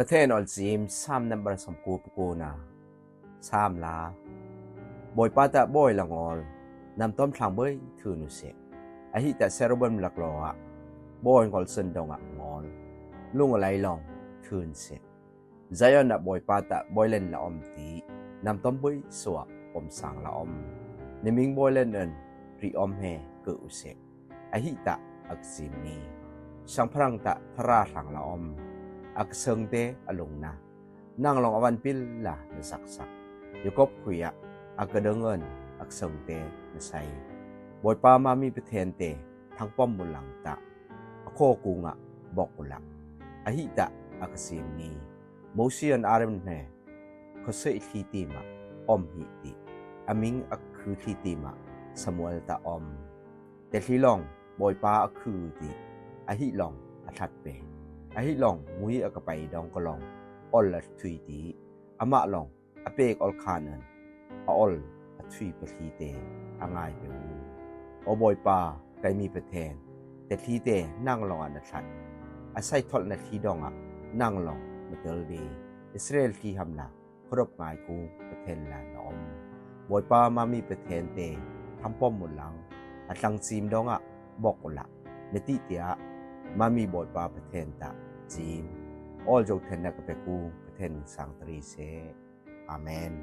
ประเทศออลจีม3นัมเบอร์สมกูปกูนะ3ลาบอยปาตะบอยละงอลนำต้มทางเบยถือนุเสอหิตะเซรบนลักลอบ่อยงอลซึนดงงอลลุงอะไรลองถืนเสใจยอนนะบอยปาตะบอยเล่นละอมตีนำต้มเบยสวอมสังละอมในมิงบอยเล่นเอินริอมเฮเกอุเสอหิตะอักซิมนีสังพรังตะทราทางละอมอักเซิงเตอลงนะนั่งลองอวันปิลละนสักสักยกบคุยอักเดงเงินอักเซิงเตนไซบอยปามามีประเทนเตทั้งป้อมบุลังตะอโคกุงะบอกกุลักอหิตะอักซิมนีโมซีอันอารมเนคเสอิทีติมะอมหิติอมิงอักคือทีติมะสมุเอลตะอมแต่ที่ลองบอยปาอักคือติอหิลองอัทัดเปอหิลองมุยอกไปดองกลองออลละทุยตีอมะลองอเปกอลคานันออลอทุยปะทีเตอง่ายเปวูอบอยปาไกมีประเทนแต่ทีเตนั่งลองอันทัดอาศัยทอดนาทีดองนั่งลองมาเตลดีอิสราเอลที่หำนาครบงายกูประเทนลานอมบอยปามามีประเทนเตทำป้อมหมดหลังอัตังซีมดองบอกกุละเนติเตียมามีบทบาประเทศตะจีนออลจกเทนนักเปกูประเทศสังตรีเซอาเมน